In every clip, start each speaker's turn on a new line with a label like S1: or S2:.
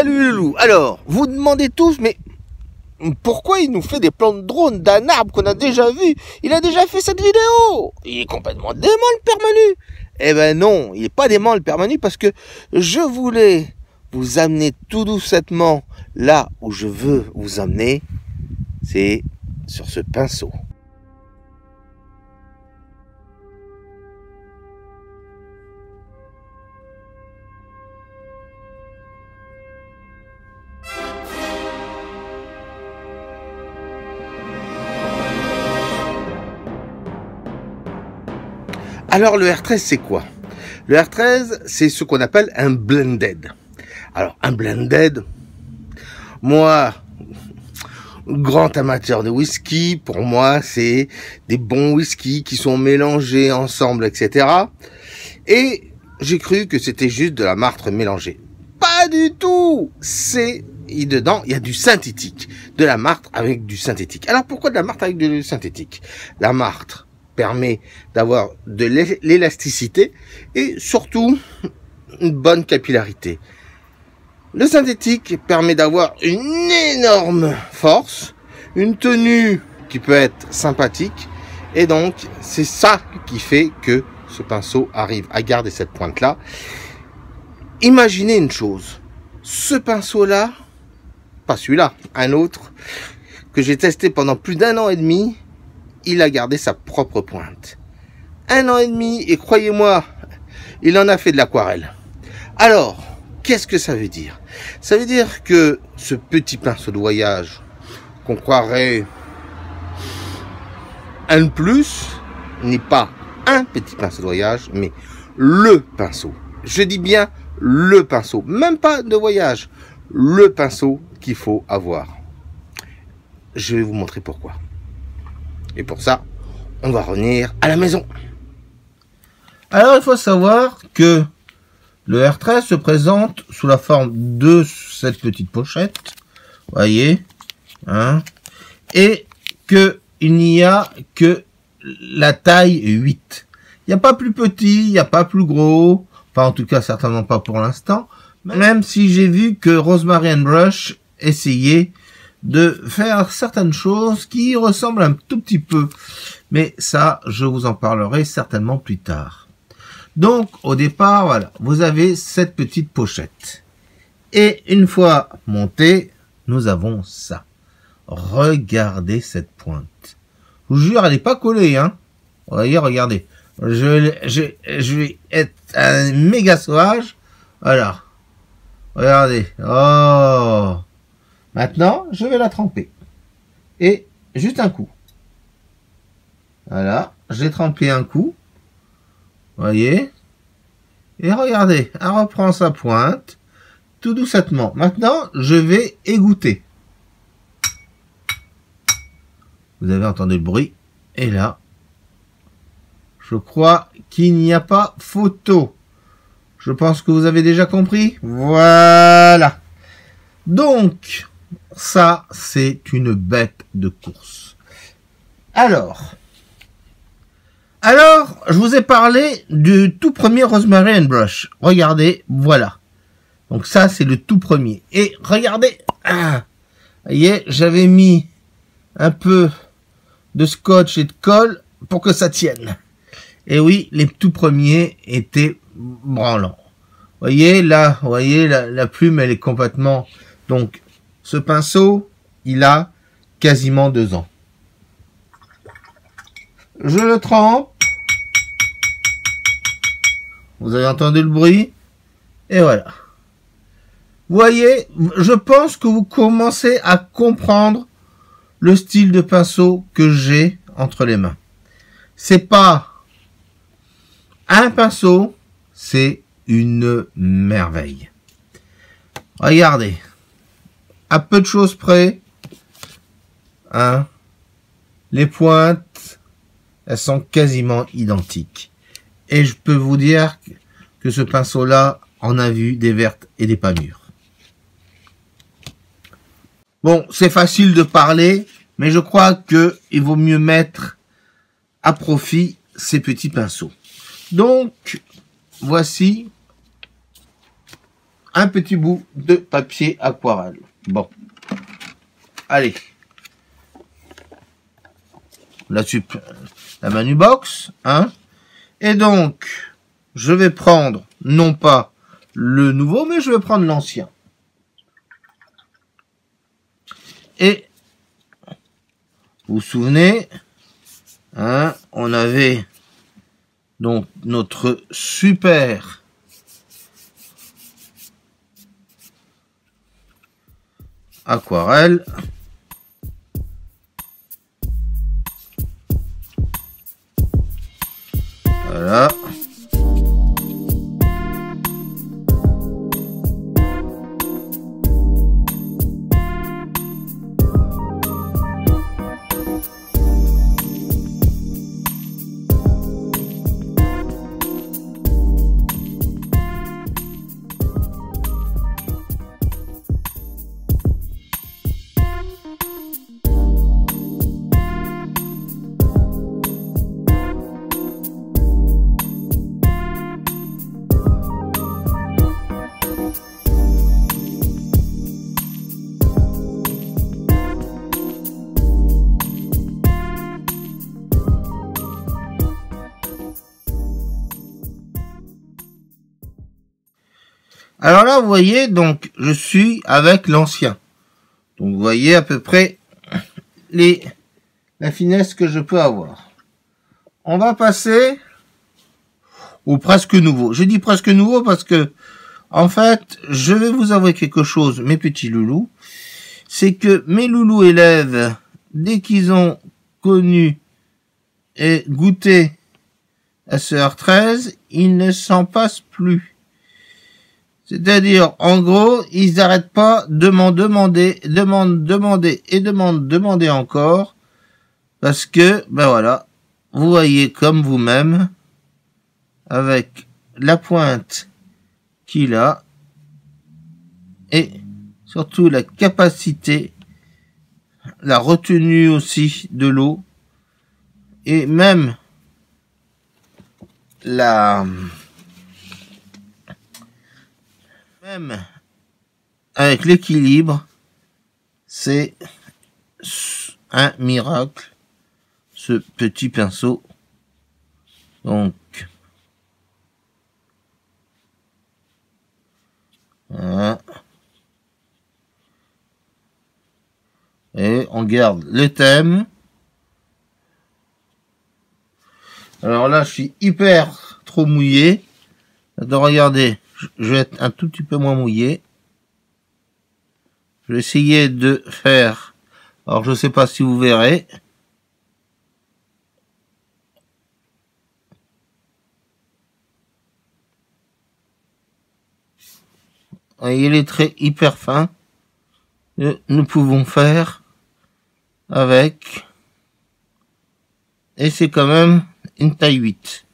S1: Salut le loup. Alors, vous demandez tous, mais pourquoi il nous fait des plans de drone d'un arbre qu'on a déjà vu? Il a déjà fait cette vidéo. Il est complètement dément le père Manu. Eh ben non, il est pas dément le père Manu parce que je voulais vous amener tout doucement là où je veux vous amener. C'est sur ce pinceau. Alors le R13 c'est quoi? Le R13 c'est ce qu'on appelle un blended. Alors un blended, moi, grand amateur de whisky, pour moi c'est des bons whisky qui sont mélangés ensemble, etc. Et j'ai cru que c'était juste de la martre mélangée. Pas du tout. Dedans, il y a du synthétique, de la martre avec du synthétique. Alors pourquoi de la martre avec du synthétique? La martre permet d'avoir de l'élasticité et surtout une bonne capillarité. Le synthétique permet d'avoir une énorme force, une tenue qui peut être sympathique et donc c'est ça qui fait que ce pinceau arrive à garder cette pointe là. Imaginez une chose, ce pinceau là, pas celui-là, un autre que j'ai testé pendant plus d'1 an et demi, il a gardé sa propre pointe. 1 an et demi, et croyez-moi, il en a fait de l'aquarelle. Alors, qu'est-ce que ça veut dire? Ça veut dire que ce petit pinceau de voyage, qu'on croirait un de plus, n'est pas un petit pinceau de voyage, mais le pinceau. Je dis bien le pinceau, même pas de voyage, le pinceau qu'il faut avoir. Je vais vous montrer pourquoi. Et pour ça, on va revenir à la maison. Alors, il faut savoir que le R13 se présente sous la forme de cette petite pochette. Voyez, hein, et que il n'y a que la taille 8. Il n'y a pas plus petit, il n'y a pas plus gros. Enfin, en tout cas, certainement pas pour l'instant. Même si j'ai vu que Rosemary Brush essayait de faire certaines choses qui ressemblent un tout petit peu. Mais ça, je vous en parlerai certainement plus tard. Donc, au départ, voilà, vous avez cette petite pochette. Et une fois montée, nous avons ça. Regardez cette pointe. Je vous jure, elle n'est pas collée, hein. Voyez, regardez. Je vais être un méga sauvage. Voilà. Regardez. Oh. Maintenant, je vais la tremper. Et juste un coup. Voilà. J'ai trempé un coup. Voyez. Et regardez. Elle reprend sa pointe. Tout doucement. Maintenant, je vais égoutter. Vous avez entendu le bruit. Et là, je crois qu'il n'y a pas photo. Je pense que vous avez déjà compris. Voilà. Donc, ça, c'est une bête de course. Alors, je vous ai parlé du tout premier Rosemary Brush. Regardez, voilà. Donc ça, c'est le tout premier. Et regardez, vous voyez, j'avais mis un peu de scotch et de colle pour que ça tienne. Et oui, les tout premiers étaient branlants. Voyez, là, vous voyez, la plume, elle est complètement... Donc, ce pinceau, il a quasiment 2 ans. Je le trempe. Vous avez entendu le bruit. Et voilà. Vous voyez, je pense que vous commencez à comprendre le style de pinceau que j'ai entre les mains. C'est pas un pinceau, c'est une merveille. Regardez. À peu de choses près, hein, les pointes, elles sont quasiment identiques. Et je peux vous dire que ce pinceau-là en a vu des vertes et des pas mûres. Bon, c'est facile de parler, mais je crois que il vaut mieux mettre à profit ces petits pinceaux. Donc, voici un petit bout de papier aquarelle. Bon. Allez. Là-dessus, la manu box, hein. Et donc, je vais prendre, non pas le nouveau, mais je vais prendre l'ancien. Et, vous vous souvenez, hein, on avait donc notre super aquarelle. Voilà. Alors là, vous voyez, donc, je suis avec l'ancien. Donc, vous voyez à peu près la finesse que je peux avoir. On va passer au presque nouveau. Je dis presque nouveau parce que, en fait, je vais vous avouer quelque chose, mes petits loulous. C'est que mes loulous élèves, dès qu'ils ont connu et goûté à ce R13, ils ne s'en passent plus. C'est-à-dire, en gros, ils n'arrêtent pas de m'en demander encore. Parce que, ben voilà, vous voyez comme vous-même, avec la pointe qu'il a, et surtout la capacité, la retenue aussi de l'eau, et même avec l'équilibre, c'est un miracle, ce petit pinceau. Donc, voilà. Et on garde le thème. Alors là, je suis hyper trop mouillé. Donc, regardez, je vais être un tout petit peu moins mouillé. Je vais essayer de faire, alors je sais pas si vous verrez. Vous voyez les traits hyper fins que nous pouvons faire avec. Et c'est quand même une taille 8.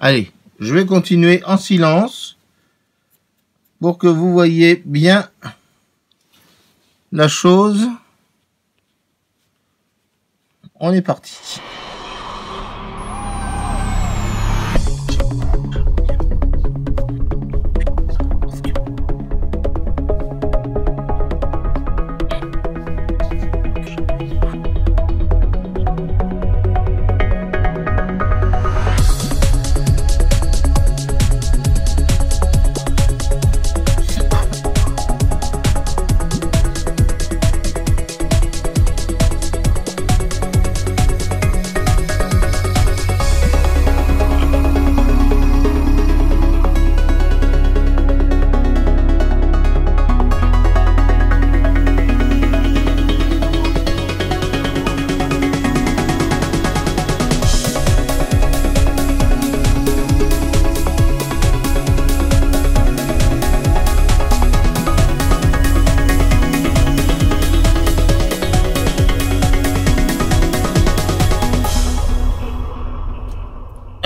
S1: Allez, je vais continuer en silence pour que vous voyez bien la chose. On est parti.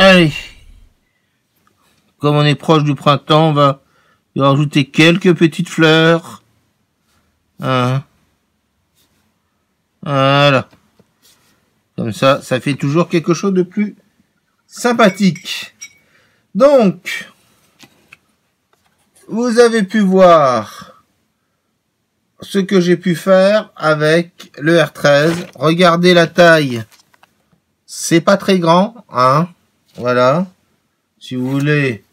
S1: Allez, comme on est proche du printemps, on va y rajouter quelques petites fleurs. Hein. Voilà. Comme ça fait toujours quelque chose de plus sympathique. Donc, vous avez pu voir ce que j'ai pu faire avec le R13. Regardez la taille. C'est pas très grand, hein. Voilà. Si vous voulez,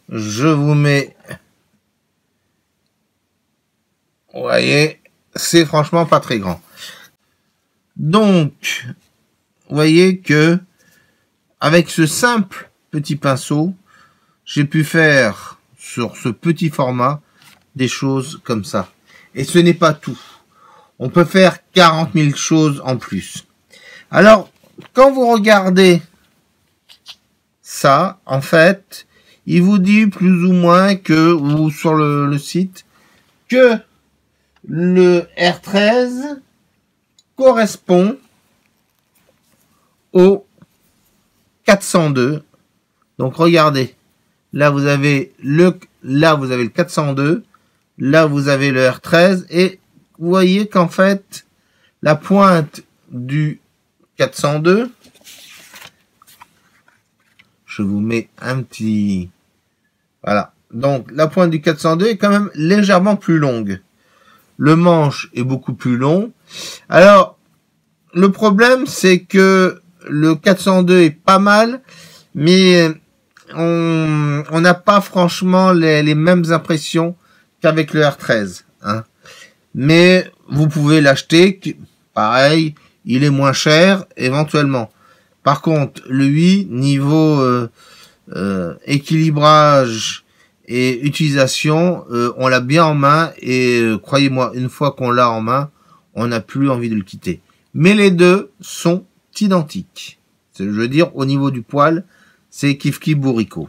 S1: je vous mets. Vous voyez, c'est franchement pas très grand. Donc, vous voyez que avec ce simple petit pinceau, j'ai pu faire sur ce petit format des choses comme ça. Et ce n'est pas tout. On peut faire 40 000 choses en plus. Alors, quand vous regardez ça, en fait, il vous dit plus ou moins que, ou sur le site, que le R13 correspond au 402. Donc regardez, là vous avez le 402, là vous avez le R13 et vous voyez qu'en fait la pointe du 402, je vous mets un petit, voilà, donc la pointe du 402 est quand même légèrement plus longue. Le manche est beaucoup plus long. Alors le problème c'est que le 402 est pas mal, mais on n'a pas franchement les mêmes impressions qu'avec le R13. Hein. Mais vous pouvez l'acheter, pareil, il est moins cher éventuellement. Par contre, le 8, niveau équilibrage et utilisation, on l'a bien en main et croyez-moi, une fois qu'on l'a en main, on n'a plus envie de le quitter. Mais les deux sont identiques. Je veux dire, au niveau du poil, c'est kiff-kiff bourricot.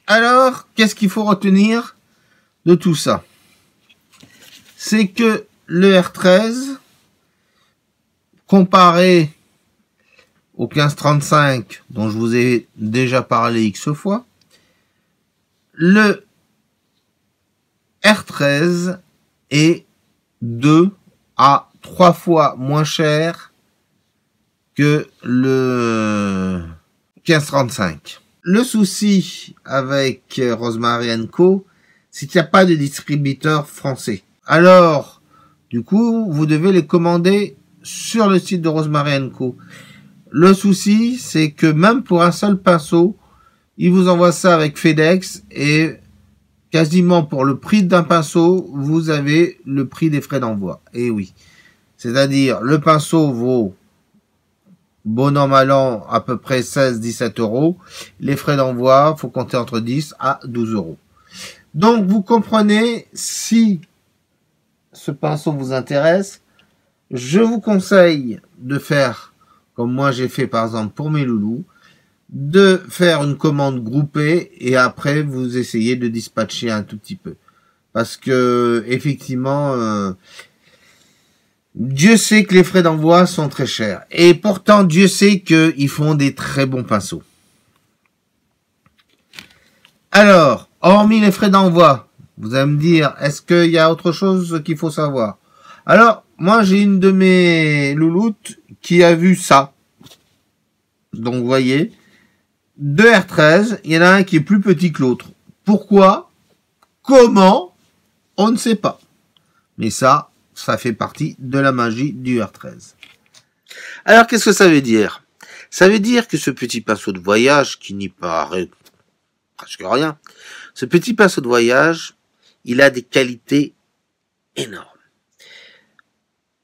S1: Alors, qu'est-ce qu'il faut retenir de tout ça? C'est que le R13, comparé au 1535, dont je vous ai déjà parlé X fois, le R13 est 2 à 3 fois moins cher que le 1535. Le souci avec Rosemary & Co, c'est qu'il n'y a pas de distributeur français. Alors, du coup, vous devez les commander sur le site de Rosemary & Co. Le souci, c'est que même pour un seul pinceau, ils vous envoient ça avec FedEx et quasiment pour le prix d'un pinceau, vous avez le prix des frais d'envoi. Et oui. C'est-à-dire, le pinceau vaut bon an, mal an, à peu près 16-17 euros. Les frais d'envoi, faut compter entre 10 à 12 euros. Donc, vous comprenez, si ce pinceau vous intéresse, je vous conseille de faire, comme moi j'ai fait par exemple pour mes loulous, de faire une commande groupée et après vous essayez de dispatcher un tout petit peu. Parce que, effectivement, Dieu sait que les frais d'envoi sont très chers. Et pourtant, Dieu sait qu'ils font des très bons pinceaux. Alors, hormis les frais d'envoi, vous allez me dire, est-ce qu'il y a autre chose qu'il faut savoir? Alors, moi, j'ai une de mes louloutes qui a vu ça. Donc, vous voyez, deux R13, il y en a un qui est plus petit que l'autre. Pourquoi? Comment? On ne sait pas. Mais ça fait partie de la magie du R13. Alors, qu'est-ce que ça veut dire? Ça veut dire que ce petit pinceau de voyage, qui n'y paraît presque rien, ce petit pinceau de voyage, il a des qualités énormes.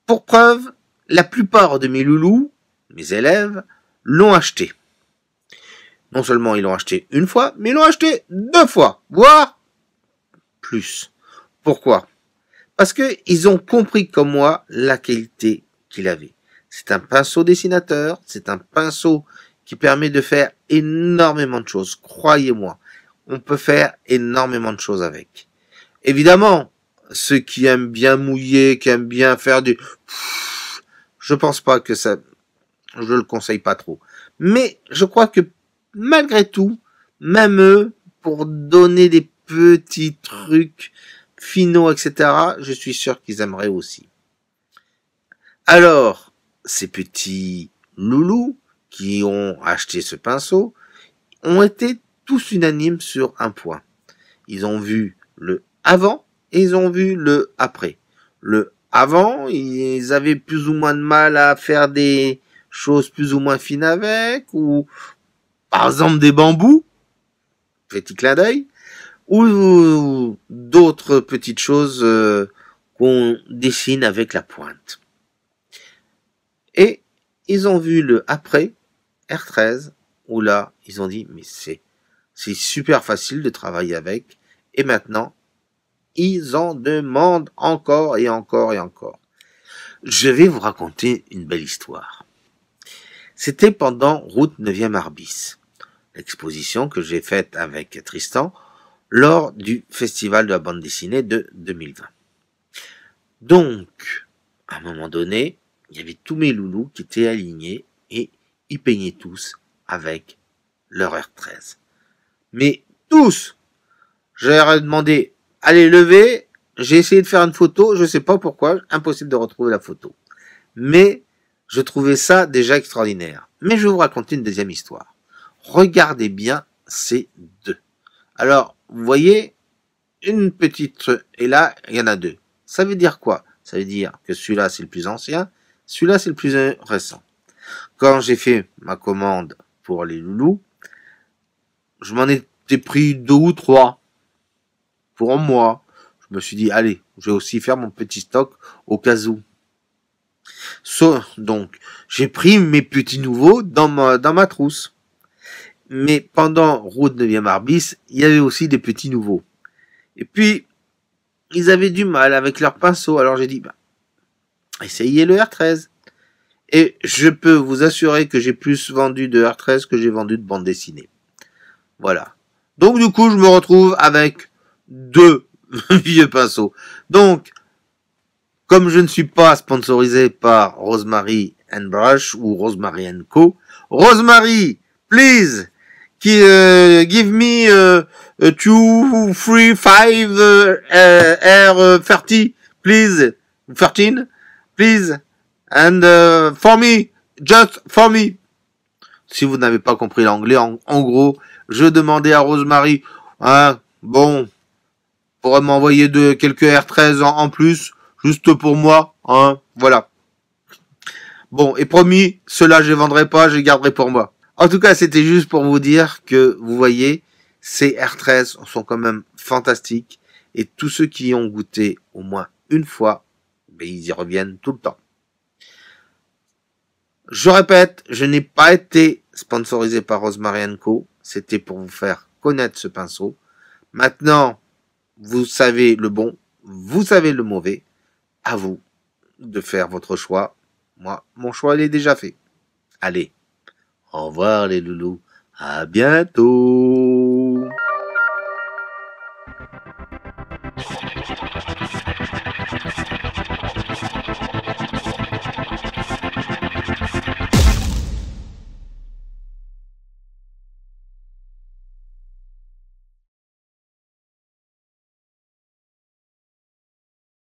S1: Pour preuve, la plupart de mes loulous, mes élèves, l'ont acheté. Non seulement ils l'ont acheté une fois, mais ils l'ont acheté 2 fois, voire plus. Pourquoi? Parce que ils ont compris comme moi la qualité qu'il avait. C'est un pinceau dessinateur, c'est un pinceau qui permet de faire énormément de choses. Croyez-moi, on peut faire énormément de choses avec. Évidemment, ceux qui aiment bien mouiller, qui aiment bien faire du... Je pense pas que ça... Je le conseille pas trop. Mais je crois que malgré tout, même eux, pour donner des petits trucs finaux, etc., je suis sûr qu'ils aimeraient aussi. Alors, ces petits loulous qui ont acheté ce pinceau ont été tous unanimes sur un point. ils ont vu le avant et ils ont vu le après. Le avant, ils avaient plus ou moins de mal à faire des choses plus ou moins fines avec, ou par exemple des bambous, petit clin d'œil, ou d'autres petites choses qu'on dessine avec la pointe. Et ils ont vu le après, R13, où là, ils ont dit, mais c'est super facile de travailler avec, et maintenant, ils en demandent encore et encore et encore. Je vais vous raconter une belle histoire. C'était pendant Route 9e Arbis, l'exposition que j'ai faite avec Tristan lors du Festival de la bande dessinée de 2020. Donc, à un moment donné, il y avait tous mes loulous qui étaient alignés et ils peignaient tous avec leur R13. Mais tous! Je leur ai demandé, allez, levez, j'ai essayé de faire une photo, je sais pas pourquoi, impossible de retrouver la photo. Mais, je trouvais ça déjà extraordinaire. Mais je vais vous raconter une deuxième histoire. Regardez bien ces deux. Alors, vous voyez, une petite, et là, il y en a deux. Ça veut dire quoi? Ça veut dire que celui-là, c'est le plus ancien, celui-là, c'est le plus récent. Quand j'ai fait ma commande pour les loulous, je m'en étais pris 2 ou 3 pour moi. Je me suis dit, allez, je vais aussi faire mon petit stock au cas où. Donc, j'ai pris mes petits nouveaux dans ma trousse. Mais pendant Route 9e Arbis, il y avait aussi des petits nouveaux. Et puis, ils avaient du mal avec leur pinceau. Alors j'ai dit, essayez le R13. Et je peux vous assurer que j'ai plus vendu de R13 que j'ai vendu de bande dessinée. Voilà. Donc du coup, je me retrouve avec 2 vieux pinceaux. Donc, comme je ne suis pas sponsorisé par Rosemary & Brush ou Rosemary & Co. Rosemary, please, give me 2, 3, 5 R30, please, 13, please, and for me, just for me. Si vous n'avez pas compris l'anglais, en gros, je demandais à Rosemary, pourrait m'envoyer quelques R13 en plus, juste pour moi, voilà. Bon, et promis, ceux-là je les vendrai pas, je les garderai pour moi. En tout cas, c'était juste pour vous dire que, vous voyez, ces R13 sont quand même fantastiques, et tous ceux qui y ont goûté au moins une fois, ils y reviennent tout le temps. Je répète, je n'ai pas été sponsorisé par Rosemary & Co. C'était pour vous faire connaître ce pinceau. Maintenant, vous savez le bon, vous savez le mauvais. À vous de faire votre choix. Moi, mon choix, il est déjà fait. Allez, au revoir les loulous. À bientôt.